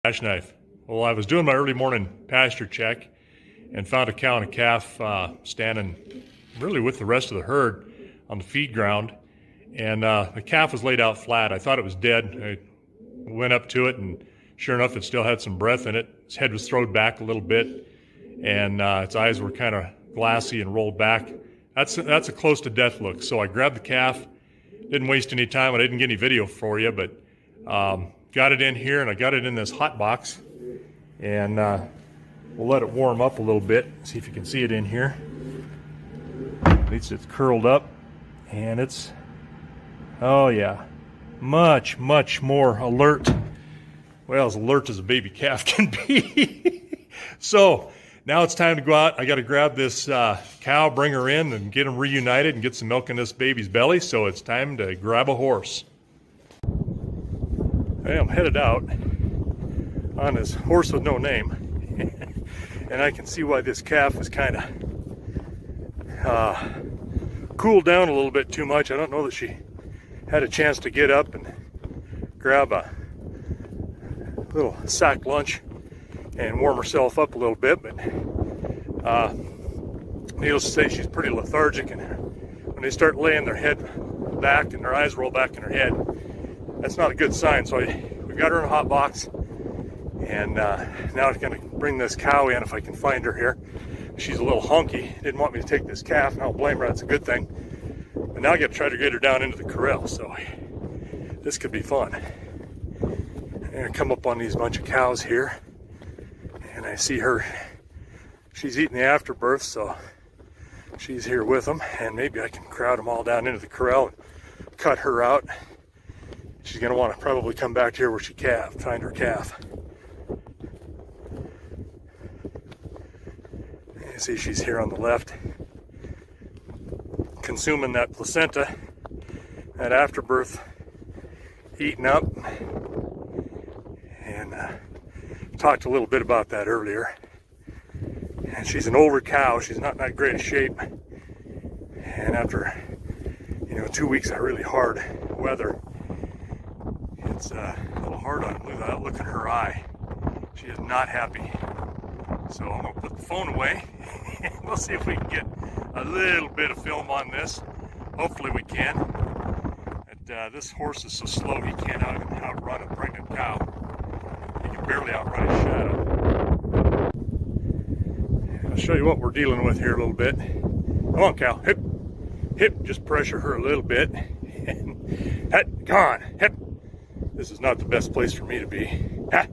Hashknife. Well, I was doing my early morning pasture check and found a cow and a calf standing really with the rest of the herd on the feed ground. And the calf was laid out flat. I thought it was dead. I went up to it, and sure enough, it still had some breath in it. Its head was thrown back a little bit, and its eyes were kind of glassy and rolled back. That's a close to death look. So I grabbed the calf. Didn't waste any time. I didn't get any video for you, but got it in here, and I got it in this hot box, and we'll let it warm up a little bit. See if you can see it in here. At least it's curled up, and it's, oh yeah, much more alert. Well, as alert as a baby calf can be. So now it's time to go out. I got to grab this cow, bring her in, and get them reunited and get some milk in this baby's belly. So it's time to grab a horse. I am headed out on this horse with no name. And I can see why this calf is kind of cooled down a little bit too much. I don't know that she had a chance to get up and grab a little sack lunch and warm herself up a little bit, but needless to say, she's pretty lethargic, and when they start laying their head back and their eyes roll back in her head, that's not a good sign. So we got her in a hot box, and now I'm going to bring this cow in if I can find her here. She's a little honky. Didn't want me to take this calf, and I don't blame her. That's a good thing. But now I got to try to get her down into the corral, so this could be fun. I'm going to come up on these bunch of cows here, and I see her. She's eating the afterbirth, so she's here with them, and maybe I can crowd them all down into the corral and cut her out. She's going to want to probably come back here where she find her calf. You see she's here on the left, consuming that placenta, that afterbirth, eating up. And talked a little bit about that earlier. And she's an older cow. She's not in that great a shape. And after 2 weeks of really hard weather, it's a little hard on without looking her eye. She is not happy. So I'm gonna put the phone away. We'll see if we can get a little bit of film on this. Hopefully we can. But this horse is so slow he can't outrun a pregnant cow. He can barely outrun his shadow. I'll show you what we're dealing with here a little bit. Come on, cow. Hip. Hip. Just pressure her a little bit. Come on. Hip. This is not the best place for me to be. Ha!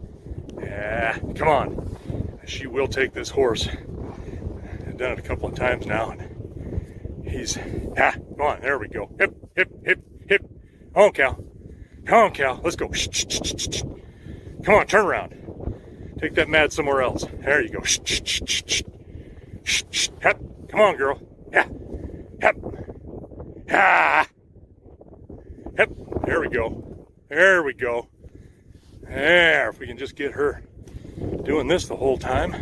Yeah, come on. She will take this horse. I've done it a couple of times now, and he's, come on, there we go. Hip, hip, hip, hip. Come on, cow. Come on, cow. Let's go. Shh, shh, shh, shh. Come on, turn around. Take that mad somewhere else. There you go. Shh, shh, shh, shh, shh, shh. Hep. Come on, girl. Yeah. Hep. Ah. Hep. There we go. There we go. There, if we can just get her doing this the whole time.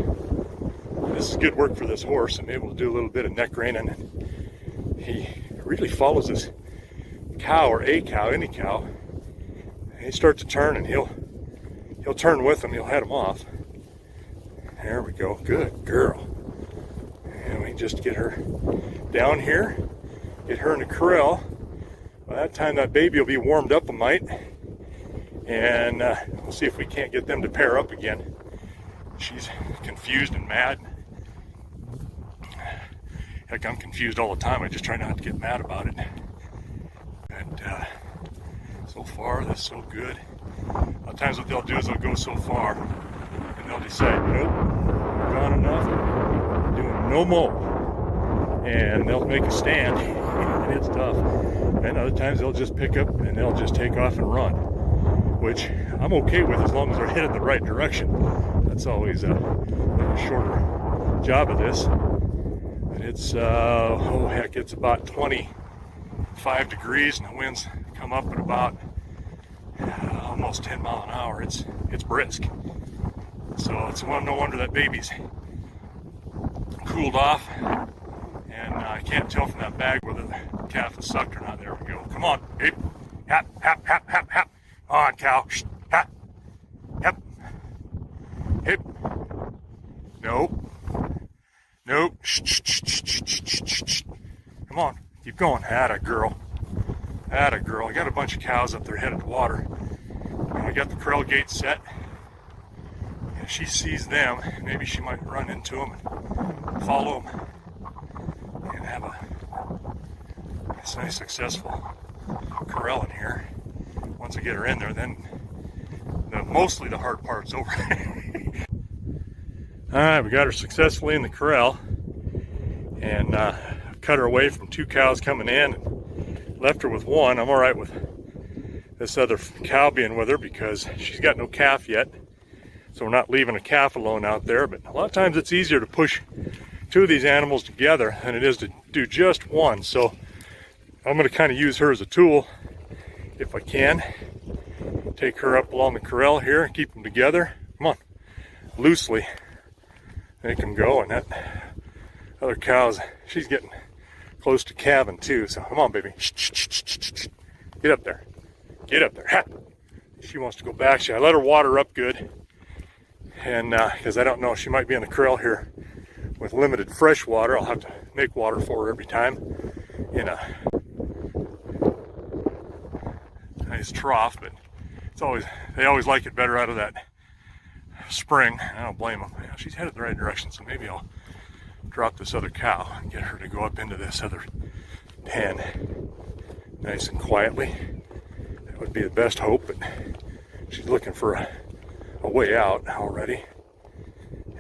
This is good work for this horse. I'm able to do a little bit of neck reining. And he really follows this cow, or a cow, any cow. He starts to turn, and he'll turn with him. He'll head him off. There we go. Good girl. And we just get her down here, get her in the corral. By that time, that baby will be warmed up a mite. And we'll see if we can't get them to pair up again. She's confused and mad. Heck, I'm confused all the time. I just try not to get mad about it. And so far, that's so good. A lot of times what they'll do is they'll go so far, and they'll decide, nope, gone enough, doing no more. And they'll make a stand, and it's tough. And other times they'll just pick up and they'll just take off and run, which I'm okay with as long as they're headed the right direction. That's always a shorter job of this. And it's, oh heck, it's about 25 degrees, and the winds come up at about almost 10 miles an hour. It's brisk. So it's no wonder that baby's cooled off. And I can't tell from that bag whether the calf is sucked or not. There we go. Come on. Hip. Hap, hap, hap, hap, hap. Come on, cow. Shh. Hap. Hep. Nope. Nope. Shh, shh, shh, shh, shh, shh, shh. Come on. Keep going. Atta girl. Atta girl. I got a bunch of cows up there headed to water. I got the corral gate set. If she sees them, maybe she might run into them and follow them and have a nice successful corral in here. Once I get her in there, then mostly the hard part's over. Alright, we got her successfully in the corral and cut her away from 2 cows coming in and left her with 1. I'm alright with this other cow being with her because she's got no calf yet, so we're not leaving a calf alone out there. But a lot of times it's easier to push 2 of these animals together than it is to do just one, so I'm going to kind of use her as a tool if I can. Take her up along the corral here and keep them together. Come on, loosely make them go. And that other cow's, she's getting close to calving too, so come on, baby. Shh, shh, shh, shh, shh. Get up there. Get up there. Ha! She wants to go back. I let her water up good, and because I don't know, she might be in the corral here with limited fresh water. I'll have to make water for her every time in a nice trough, but it's always, they always like it better out of that spring. I don't blame them. She's headed the right direction, so maybe I'll drop this other cow and get her to go up into this other pen nice and quietly. That would be the best hope, but she's looking for a way out already.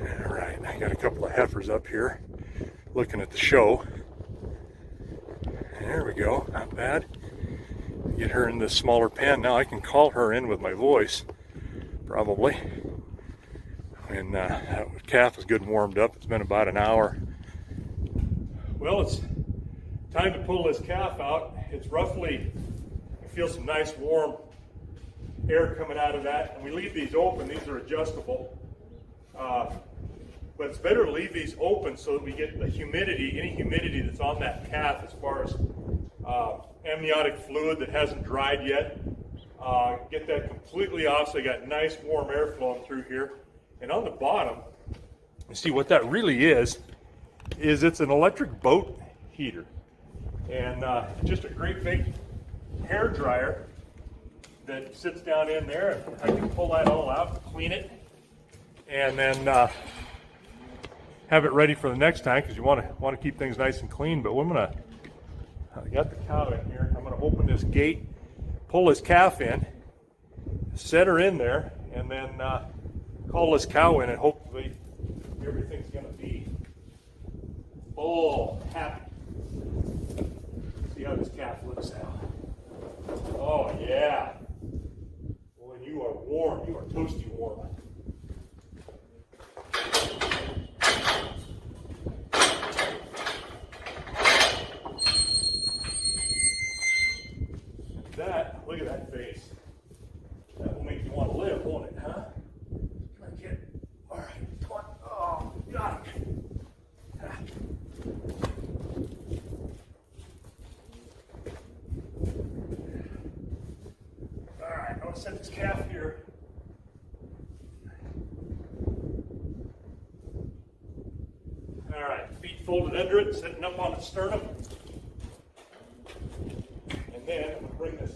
All right, I got a couple of heifers up here looking at the show. There we go, not bad. Get her in this smaller pen. Now I can call her in with my voice, probably. And that calf is good and warmed up. It's been about an hour. Well, it's time to pull this calf out. It's roughly, I feel some nice warm air coming out of that. And we leave these open. These are adjustable. But it's better to leave these open so that we get the humidity, any humidity that's on that calf as far as amniotic fluid that hasn't dried yet. Get that completely off so you got nice warm air flowing through here. And on the bottom, you see what that really is it's an electric boat heater. And just a great big hair dryer that sits down in there. I can pull that all out, clean it, and then have it ready for the next time, because you want to keep things nice and clean. But I got the cow in here. I'm going to open this gate, pull this calf in, set her in there, and then call this cow in, and hopefully everything's going to be all happy. See how this calf looks out. Oh yeah. Boy, you are warm. You are toasty warm. That, look at that face. That will make you want to live, won't it, huh? Come on, kid. All right, come on. Oh, got him. All right, I'm going to set this calf here. All right, feet folded under it, sitting up on its sternum. And then I'm going to bring this.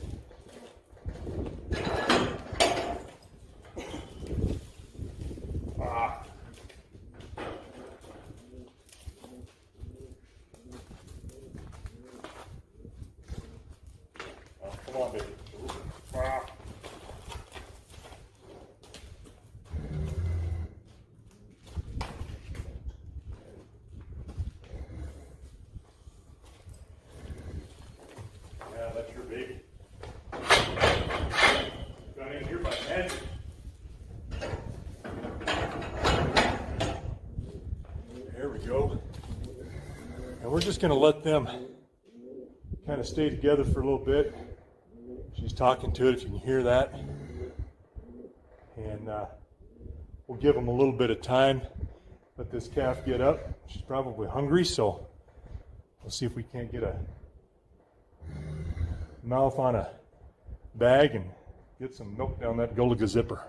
Oh, come on, baby. Yeah, that's your baby. Got in here by magic. There we go. And we're just going to let them kind of stay together for a little bit. She's talking to it, if you can hear that. And we'll give them a little bit of time. Let this calf get up. She's probably hungry, so we'll see if we can't get a mouth on a bag and get some milk down that Gulliga zipper.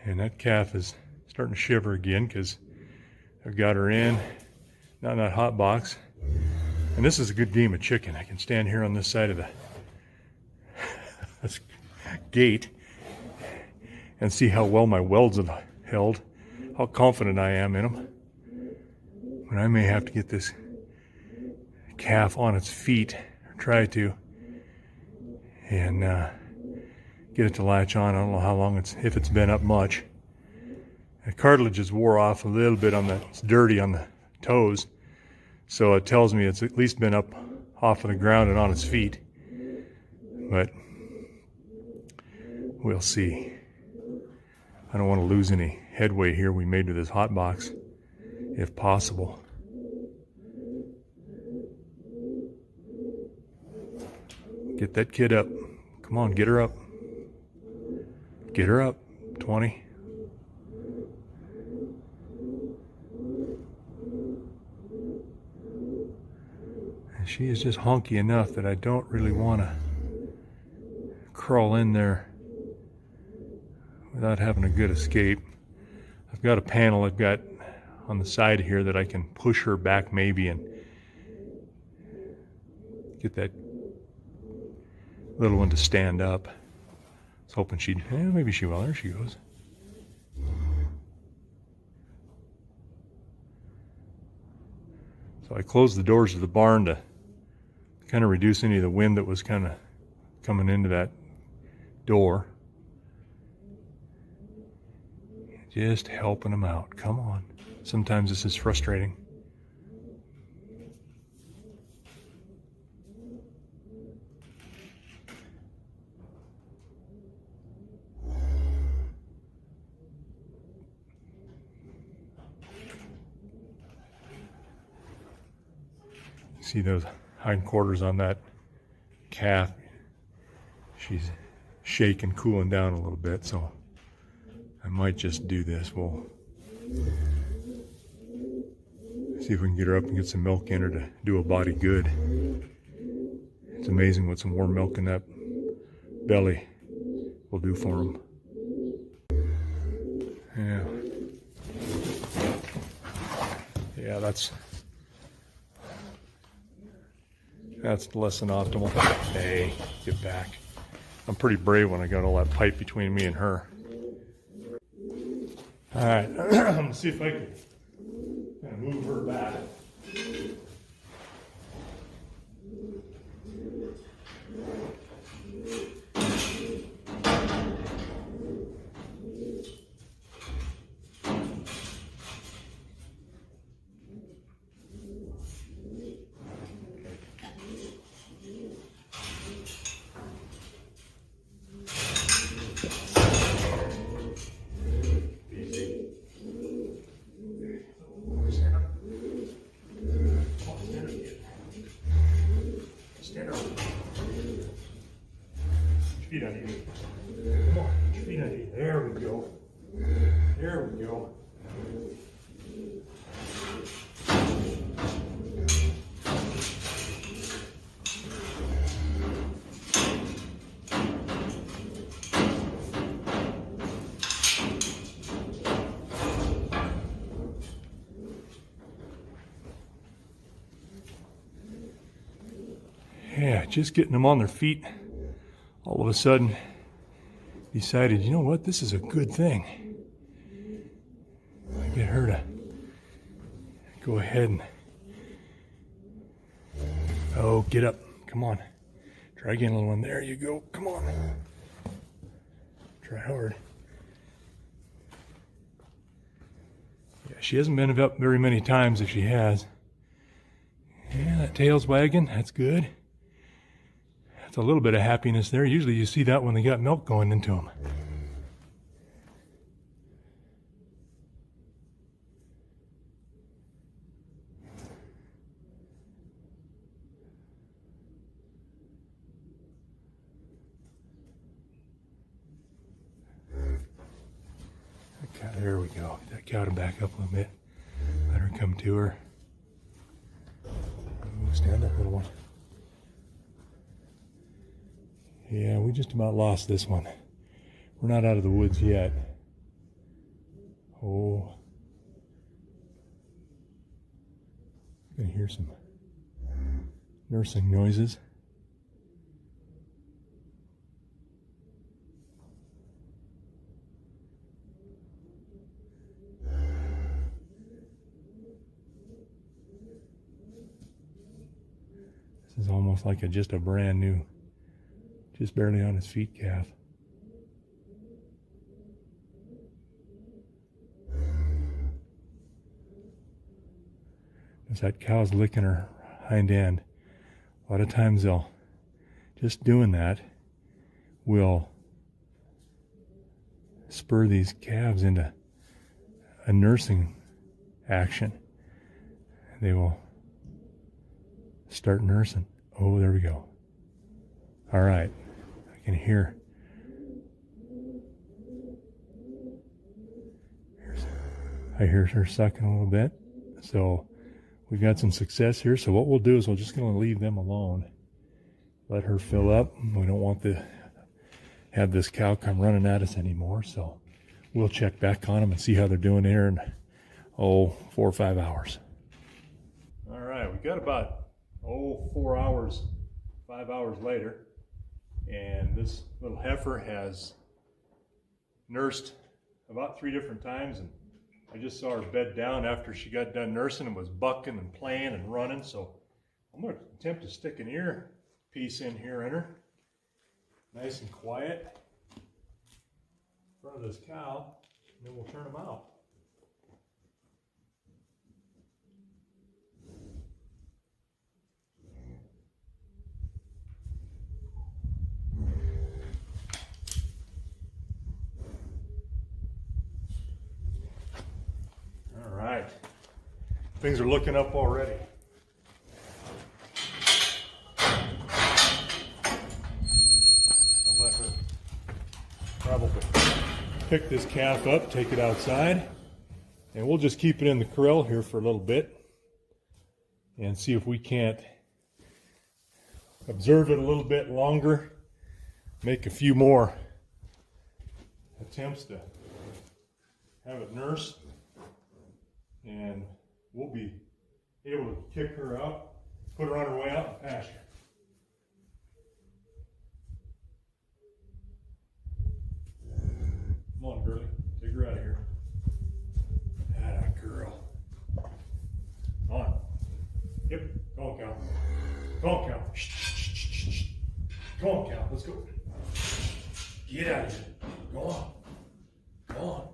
And that calf is starting to shiver again because I've got her in, not in that hot box. And this is a good game of chicken. I can stand here on this side of the this gate and see how well my welds have held, how confident I am in them. But I may have to get this calf on its feet, or try to, and get it to latch on. I don't know how long if it's been up much. The cartilage is wore off a little bit it's dirty on the toes, so it tells me it's at least been up off of the ground and on its feet. But we'll see. I don't want to lose any headway here we made with this hot box, if possible. Get that kid up. Come on, get her up. Get her up. 20. And she is just honky enough that I don't really want to crawl in there without having a good escape. I've got a panel I've got on the side here that I can push her back maybe and get that little one to stand up. I was hoping maybe she will. There she goes. So I closed the doors of the barn to kind of reduce any of the wind that was kind of coming into that door. Just helping them out. Come on. Sometimes this is frustrating. See those hindquarters on that calf? She's shaking, cooling down a little bit, so I might just do this. We'll see if we can get her up and get some milk in her to do a body good. It's amazing what some warm milk in that belly will do for them. Yeah, that's less than optimal. Hey, get back. I'm pretty brave when I got all that pipe between me and her. All right, I'm gonna see if I can kind of move her back. Feet on you. Come on, feet on you. There we go. There we go. Yeah, just getting them on their feet. All of a sudden decided, you know what, this is a good thing. I get her to go ahead and, oh, get up, come on. Try again, little one, there you go, come on. Try hard. Yeah, she hasn't been up very many times if she has. Yeah, that tail's wagging, that's good. A little bit of happiness there. Usually you see that when they got milk going into them. Okay, there we go. Get that cow to back up a little bit. Let her come to her. Ooh, stand up, little one. Yeah, we just about lost this one. We're not out of the woods yet. Oh, I can hear some nursing noises. This is almost like just a brand new, just barely on his feet calf. As that cow's licking her hind end, a lot of times they'll, just doing that will spur these calves into a nursing action. They will start nursing. Oh, there we go. All right, I can hear. I hear her sucking a little bit. So we've got some success here. So what we'll do is we're just going to leave them alone. Let her fill up. We don't want to have this cow come running at us anymore. So we'll check back on them and see how they're doing here in, 4 or 5 hours. All right, we got about, 4 hours, 5 hours later. And this little heifer has nursed about 3 different times. And I just saw her bed down after she got done nursing and was bucking and playing and running. So I'm going to attempt to stick an ear piece in here in her. Nice and quiet in front of this cow. And then we'll turn them out. All right. Things are looking up already. I'll let her probably pick this calf up, take it outside, and we'll just keep it in the corral here for a little bit and see if we can't observe it a little bit longer, make a few more attempts to have it nurse, and we'll be able to kick her out, put her on her way out in pasture. Come on, girlie, take her out of here. Atta girl. Come on. Yep, come on, cow. Come on, cow. Shh, shh, shh, shh, shh. Come on, cow, let's go. Get out of here. Go on. Go on.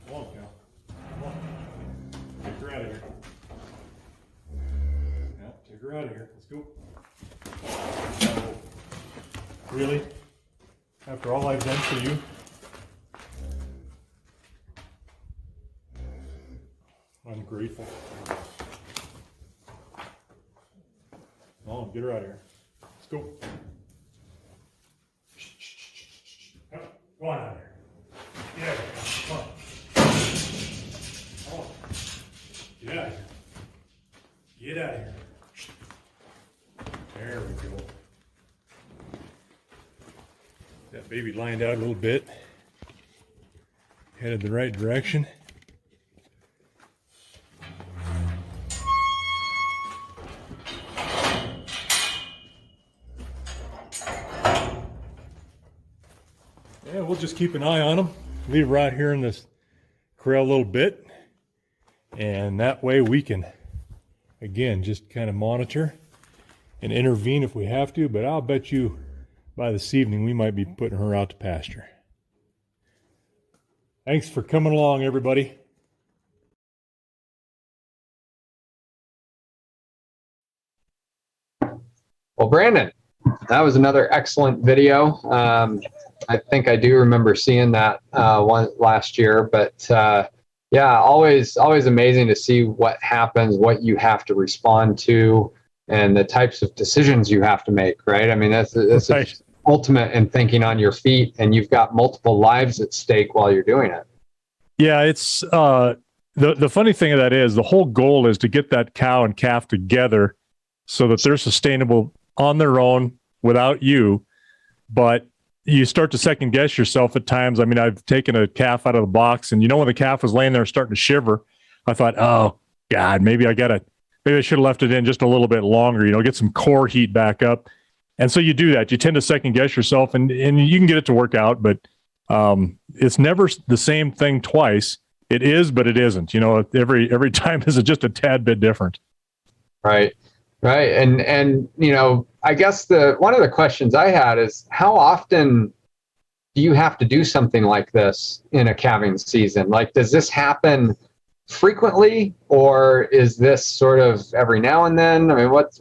Come on, cow. Come on. Take her out of here. Yeah, take her out of here. Let's go. Really? After all I've done for you? I'm grateful. Come on, get her out of here. Let's go. Go on out of here. Get out of here. Come on. Come on. Get out of here. Get out of here. There we go. That baby lined out a little bit. Headed the right direction. Yeah, we'll just keep an eye on them. Leave her out here in this corral a little bit. And that way we can, again, just kind of monitor and intervene if we have to. But I'll bet you by this evening we might be putting her out to pasture. Thanks for coming along, everybody. Well, Brandon, that was another excellent video. I think I do remember seeing that one last year, but yeah, always amazing to see what happens, what you have to respond to, and the types of decisions you have to make, right? I mean, that's right. Ultimate in thinking on your feet, and you've got multiple lives at stake while you're doing it. Yeah, it's the funny thing of that is the whole goal is to get that cow and calf together so that they're sustainable on their own without you, but you start to second guess yourself at times. I mean, I've taken a calf out of the box, and when the calf was laying there starting to shiver, I thought, oh God, maybe I should have left it in just a little bit longer, get some core heat back up. And so you do that. You tend to second guess yourself, and you can get it to work out, but it's never the same thing twice. It is, but it isn't. Every time is just a tad bit different. Right. Right. And I guess one of the questions I had is, how often do you have to do something like this in a calving season? Like, does this happen frequently, or is this sort of every now and then? I mean, what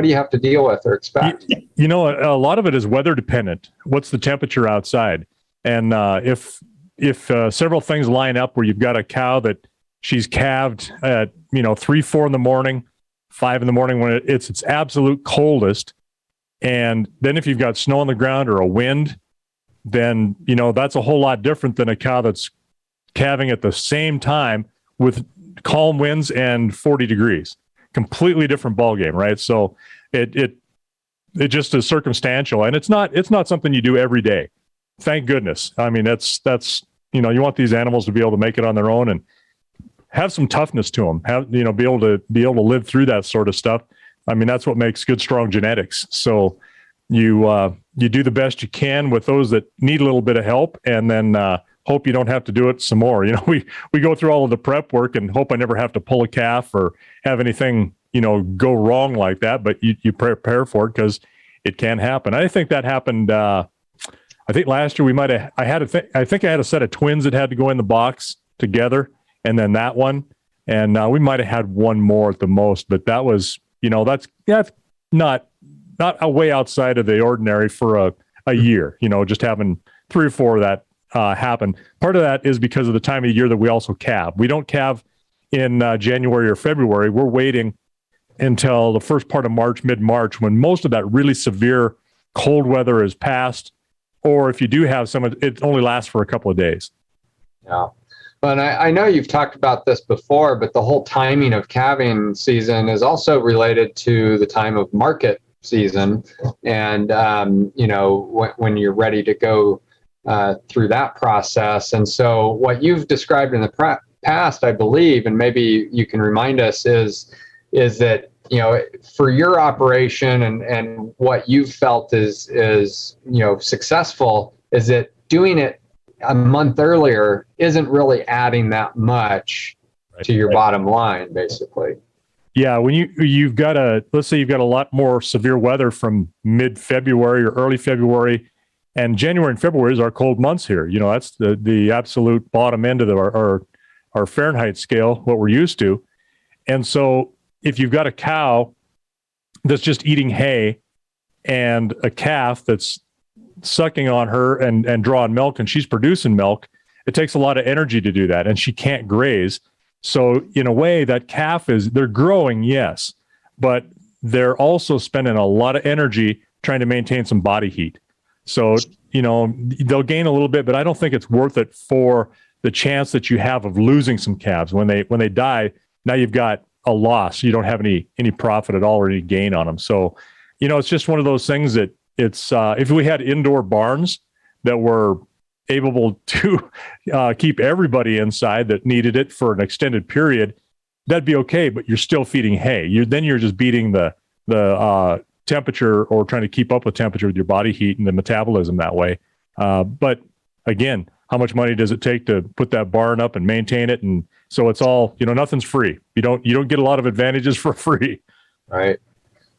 do you have to deal with or expect? A lot of it is weather dependent. What's the temperature outside? And if several things line up where you've got a cow that she's calved at 3, 4 in the morning, 5 in the morning when it's its absolute coldest, and then if you've got snow on the ground or a wind, then that's a whole lot different than a cow that's calving at the same time with calm winds and 40 degrees. Completely different ball game, right? So it just is circumstantial, and it's not something you do every day. Thank goodness. I mean, that's you want these animals to be able to make it on their own and have some toughness to them. Be able to live through that sort of stuff. I mean, that's what makes good, strong genetics. So you do the best you can with those that need a little bit of help, and then hope you don't have to do it some more. We go through all of the prep work and hope I never have to pull a calf or have anything go wrong like that. But you prepare for it, because it can happen. I think that happened. I think last year I had a set of twins that had to go in the box together, and then that one, and we might have had one more at the most. But that was that's not a way outside of the ordinary for a year. Just having 3 or 4 of that happen. Part of that is because of the time of year that we also calve. We don't calve in January or February. We're waiting until the first part of March, mid-March, when most of that really severe cold weather is past, or if you do have some, it only lasts for a couple of days. Yeah. Well, and I know you've talked about this before, but the whole timing of calving season is also related to the time of market season, and when you're ready to go through that process. And so what you've described in the past, I believe, and maybe you can remind us, is that for your operation and what you've felt is successful, is that doing it a month earlier isn't really adding that much to your bottom line, basically. Yeah, when you've got let's say you've got a lot more severe weather from mid-February or early February, and January and February is our cold months here. That's the absolute bottom end of our Fahrenheit scale, what we're used to. And so if you've got a cow that's just eating hay and a calf that's sucking on her and drawing milk, and she's producing milk, it takes a lot of energy to do that, and she can't graze. So in a way, that calf they're growing, yes, but they're also spending a lot of energy trying to maintain some body heat. So, they'll gain a little bit, but I don't think it's worth it for the chance that you have of losing some calves. When they die, now you've got a loss. You don't have any profit at all or any gain on them. So, it's just one of those things that it's, if we had indoor barns that were able to keep everybody inside that needed it for an extended period, that'd be okay, but you're still feeding hay. You're just beating the temperature, or trying to keep up with temperature with your body heat and the metabolism that way. But again, how much money does it take to put that barn up and maintain it? And so it's all, nothing's free. You don't get a lot of advantages for free. Right.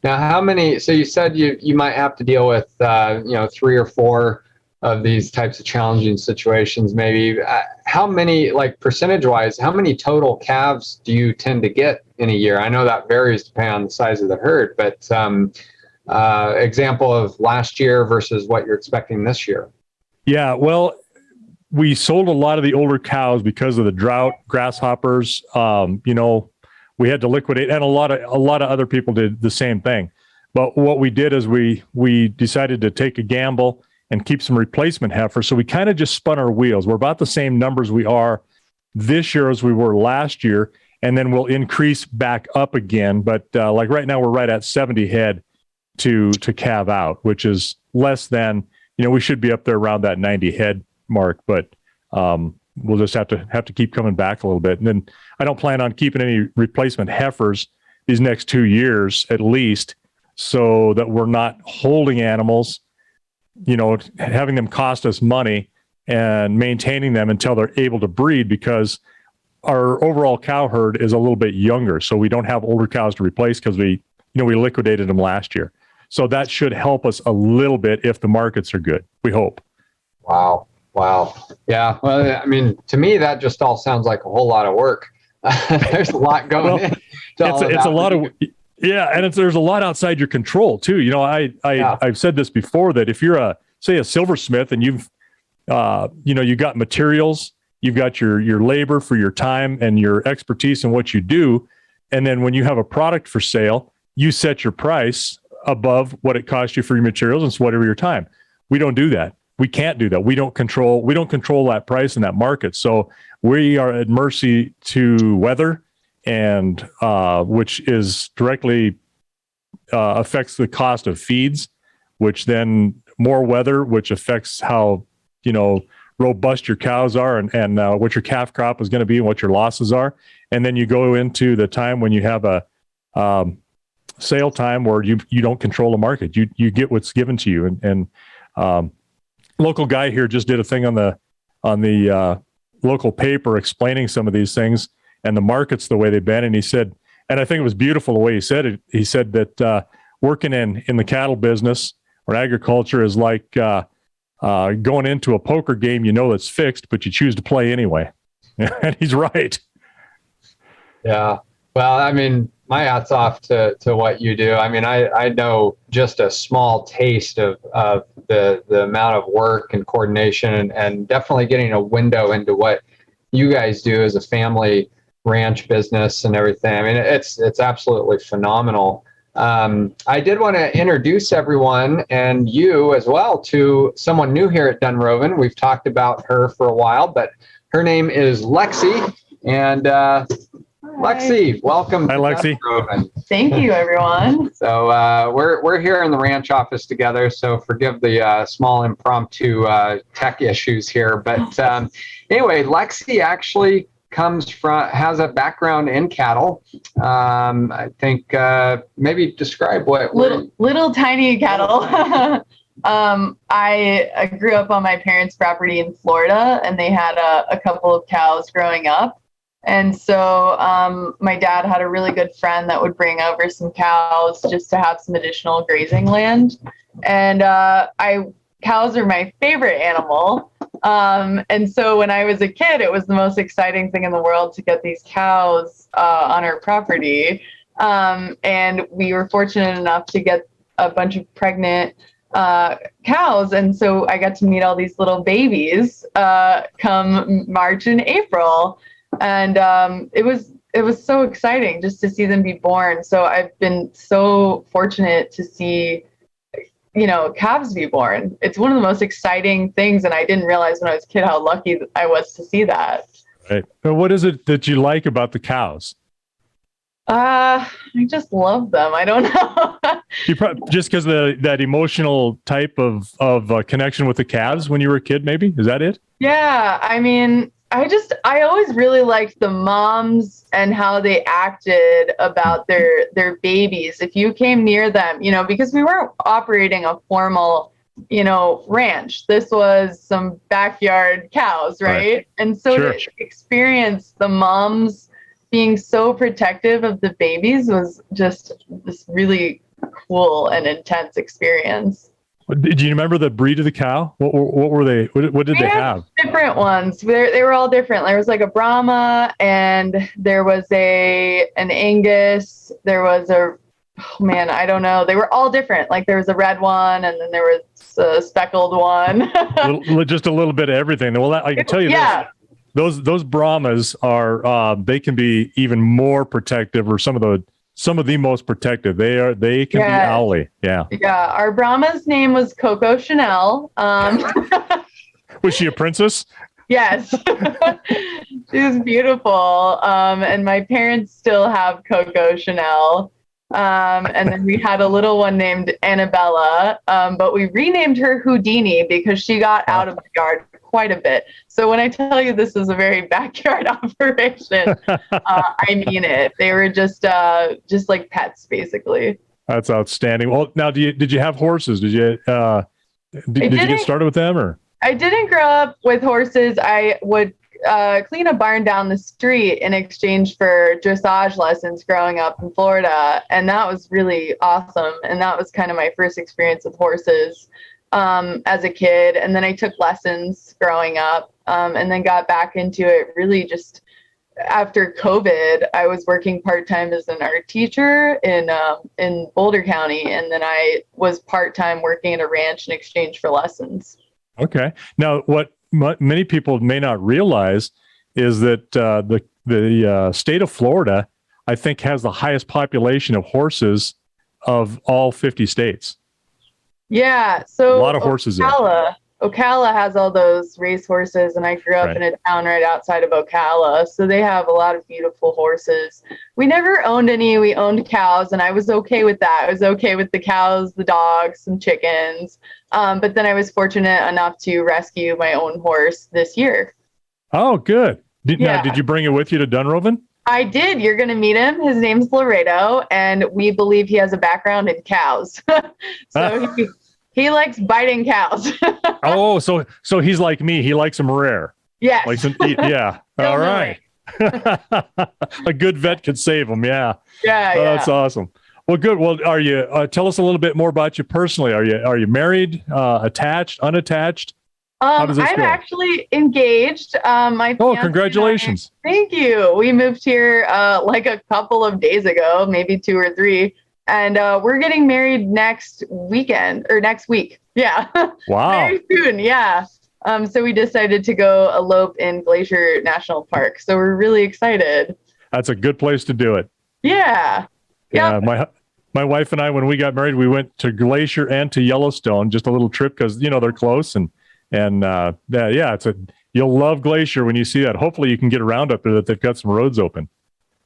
Now, so you said you might have to deal with, 3 or 4 of these types of challenging situations, maybe. How many, like percentage wise, how many total calves do you tend to get in a year? I know that varies depending on the size of the herd, but example of last year versus what you're expecting this year. Yeah, well, we sold a lot of the older cows because of the drought, grasshoppers. We had to liquidate, and a lot of other people did the same thing. But what we did is we decided to take a gamble and keep some replacement heifers. So we kind of just spun our wheels. We're about the same numbers we are this year as we were last year, and then we'll increase back up again. But like right now, we're right at 70 head to calve out, which is less than, we should be up there around that 90 head mark, but we'll just have to keep coming back a little bit. And then I don't plan on keeping any replacement heifers these next 2 years at least, so that we're not holding animals, having them cost us money and maintaining them until they're able to breed, because our overall cow herd is a little bit younger. So we don't have older cows to replace because we liquidated them last year. So that should help us a little bit if the markets are good, we hope. Wow. Yeah. Well, I mean, to me, that just all sounds like a whole lot of work. There's a lot going in. It's a lot of, yeah. And there's a lot outside your control too. I've said this before, that if you're say a silversmith, and you've got materials, you've got your labor for your time and your expertise in what you do. And then when you have a product for sale, you set your price above what it costs you for your materials and whatever your time. We don't do that. We can't do that. We don't control that price in that market. So we are at mercy to weather, and which is directly affects the cost of feeds, which then more weather, which affects how, robust your cows are, and what your calf crop is going to be and what your losses are. And then you go into the time when you have a sale time where you don't control the market. You get what's given to you. And local guy here just did a thing on the local paper explaining some of these things and the markets the way they've been. And he said, and I think it was beautiful the way he said it. He said that working in the cattle business or agriculture is like going into a poker game, that's fixed, but you choose to play anyway. And he's right. Yeah. Well, I mean, my hat's off to what you do. I mean, I know just a small taste of the amount of work and coordination, and definitely getting a window into what you guys do as a family ranch business and everything. I mean, it's absolutely phenomenal. I did want to introduce everyone, and you as well, to someone new here at Dunrovin. We've talked about her for a while, but her name is Lexi. And Lexi, welcome. Hi, Lexi. Thank you, everyone. So we're here in the ranch office together, so forgive the small impromptu tech issues here. But anyway, Lexi actually has a background in cattle. I think maybe describe what little tiny cattle. I grew up on my parents' property in Florida, and they had a couple of cows growing up. And so my dad had a really good friend that would bring over some cows just to have some additional grazing land. And cows are my favorite animal. And so when I was a kid, it was the most exciting thing in the world to get these cows on our property. And we were fortunate enough to get a bunch of pregnant cows. And so I got to meet all these little babies come March and April. And it was so exciting just to see them be born. So I've been so fortunate to see, calves be born. It's one of the most exciting things. And I didn't realize when I was a kid how lucky I was to see that. Right. But what is it that you like about the cows? I just love them. I don't know. You just because that emotional type of connection with the calves when you were a kid, maybe? Is that it? Yeah. I mean, I always really liked the moms and how they acted about their babies. If you came near them, because we weren't operating a formal, ranch. This was some backyard cows, right? And so Sure. to experience the moms being so protective of the babies was just this really cool and intense experience. Do you remember the breed of the cow? What were they? What did they have? Different ones. They were all different. There was like a Brahma, and there was an Angus. There was I don't know. They were all different. Like there was a red one, and then there was a speckled one. Just a little bit of everything. Well, I can tell you this. Those Brahmas are they can be even more protective, or some of the most protective. They can be owly. Yeah. Yeah. Our Brahma's name was Coco Chanel. Was she a princess? Yes. She was beautiful. And my parents still have Coco Chanel. And then we had a little one named Annabella, but we renamed her Houdini because she got out of the yard quite a bit. So when I tell you this is a very backyard operation, I mean it. They were just like pets, basically. That's outstanding. Well, now, did you have horses? Did you get started with them, or? I didn't grow up with horses. I would clean a barn down the street in exchange for dressage lessons growing up in Florida. And that was really awesome. And that was kind of my first experience with horses as a kid. And then I took lessons growing up and then got back into it really just after COVID. I was working part-time as an art teacher in Boulder County. And then I was part-time working at a ranch in exchange for lessons. Okay. Now, what many people may not realize is that the state of Florida, I think, has the highest population of horses of all 50 states. Yeah, so a lot of horses Ocala has all those race horses, and I grew up in a town right outside of Ocala, so they have a lot of beautiful horses. We never owned any. We owned cows, and I was okay with that. I was okay with the cows, the dogs, some chickens. But then I was fortunate enough to rescue my own horse this year. Oh, good. Now, did you bring it with you to Dunroven? I did. You're going to meet him. His name's Laredo, and we believe he has a background in cows. So he likes biting cows. Oh, so he's like me. He likes them rare. Yes. Likes them eat. Yeah. All right. A good vet could save them. Yeah. Yeah. That's awesome. Well, good. Well, are you? Tell us a little bit more about you personally. Are you married, attached, unattached? How does this I'm go? actually engaged. My fiance congratulations! Thank you. We moved here like a couple of days ago, maybe 2 or 3, and we're getting married next week. Yeah. Wow. Very soon. Yeah. So we decided to go elope in Glacier National Park. So we're really excited. That's a good place to do it. Yeah. Yeah. My wife and I, when we got married, we went to Glacier and to Yellowstone, just a little trip because they're close and you'll love Glacier when you see that. Hopefully you can get around up there, that they've got some roads open.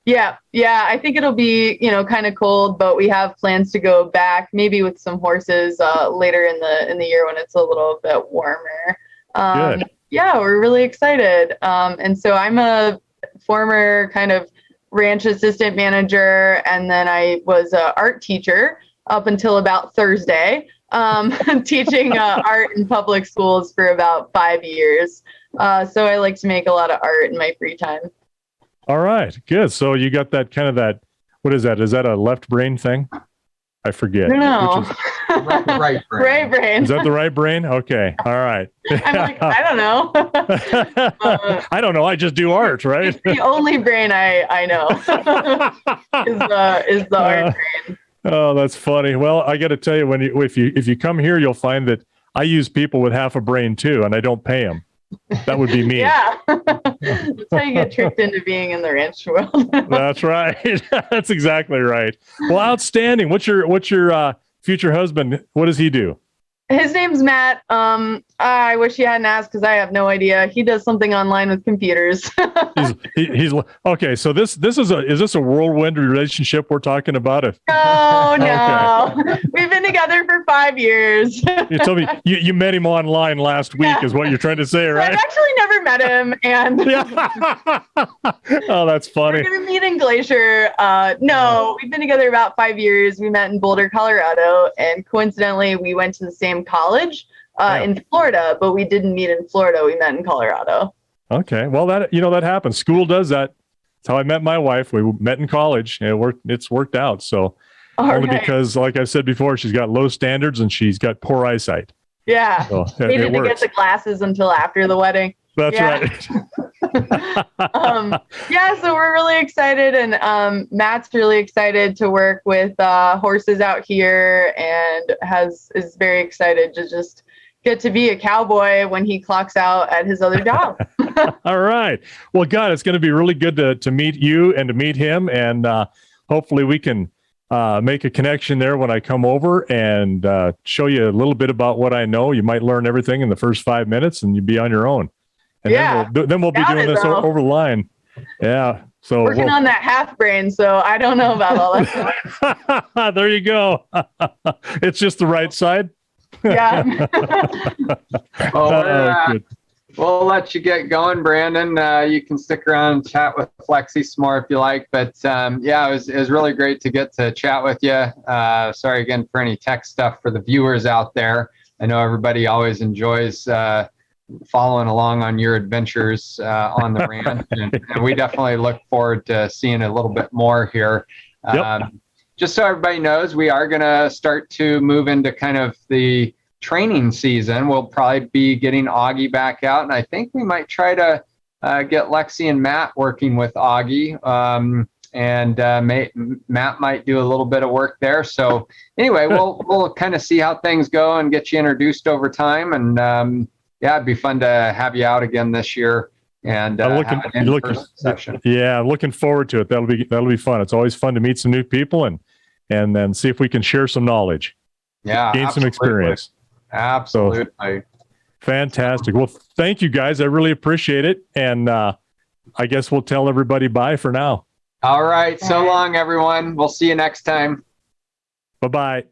Yeah. I think it'll be kind of cold, but we have plans to go back maybe with some horses later in the year when it's a little bit warmer. Good. Yeah, we're really excited. And so I'm a former kind of ranch assistant manager, and then I was an art teacher up until about Thursday. Teaching art in public schools for about 5 years. So I like to make a lot of art in my free time. All right, good. So you got that kind of what is that? Is that a left brain thing? I forget. No. Right brain. Right brain. Is that the right brain? Okay. All right. I'm like, I don't know. I don't know. I just do art, right? It's the only brain I know is the art brain. Oh, that's funny. Well, I got to tell you, if you come here, you'll find that I use people with half a brain too, and I don't pay them. That would be me. Yeah, that's how you get tricked into being in the ranch world. That's right. That's exactly right. Well, outstanding. What's your future husband? What does he do? His name's Matt. I wish he hadn't asked because I have no idea. He does something online with computers. he's okay. So is this a whirlwind relationship we're talking about? No. Okay. We've been together for 5 years. You told me you met him online last week, is what you're trying to say, right? I've actually never met him, and oh, that's funny. We're gonna meet in Glacier. No, we've been together about 5 years. We met in Boulder, Colorado, and coincidentally, we went to the same college in Florida, but we didn't meet in Florida. We met in Colorado. Okay, well, that happens. School does that. That's how I met my wife. We met in college, and it's worked out. So only because, like I said before, she's got low standards and she's got poor eyesight. Yeah, so we didn't get the glasses until after the wedding. That's right. So we're really excited, and Matt's really excited to work with horses out here, and is very excited to just get to be a cowboy when he clocks out at his other job. All right. Well, God, it's going to be really good to meet you and to meet him, and hopefully we can make a connection there when I come over and show you a little bit about what I know. You might learn everything in the first 5 minutes, and you'd be on your own. And then we'll be doing this over the line. Yeah. So Working on that half brain, so I don't know about all that. there you go. It's just the right side. Yeah. Well, Good. we'll let you get going, Brandon. You can stick around and chat with Lexi some more if you like. But yeah, it was really great to get to chat with you. Sorry again for any tech stuff for the viewers out there. I know everybody always enjoys following along on your adventures on the ranch, and we definitely look forward to seeing a little bit more here. Yep. Just so everybody knows, we are going to start to move into kind of the training season. We'll probably be getting Augie back out, and I think we might try to get Lexi and Matt working with Augie. Matt might do a little bit of work there. So anyway, we'll kind of see how things go and get you introduced over time. And yeah, it'd be fun to have you out again this year and have an in-person session. Yeah, I'm looking forward to it. That'll be fun. It's always fun to meet some new people and then see if we can share some knowledge. Yeah, gain some experience. Absolutely. So, fantastic. Well, thank you guys. I really appreciate it. And I guess we'll tell everybody bye for now. All right. So long, everyone. We'll see you next time. Bye-bye.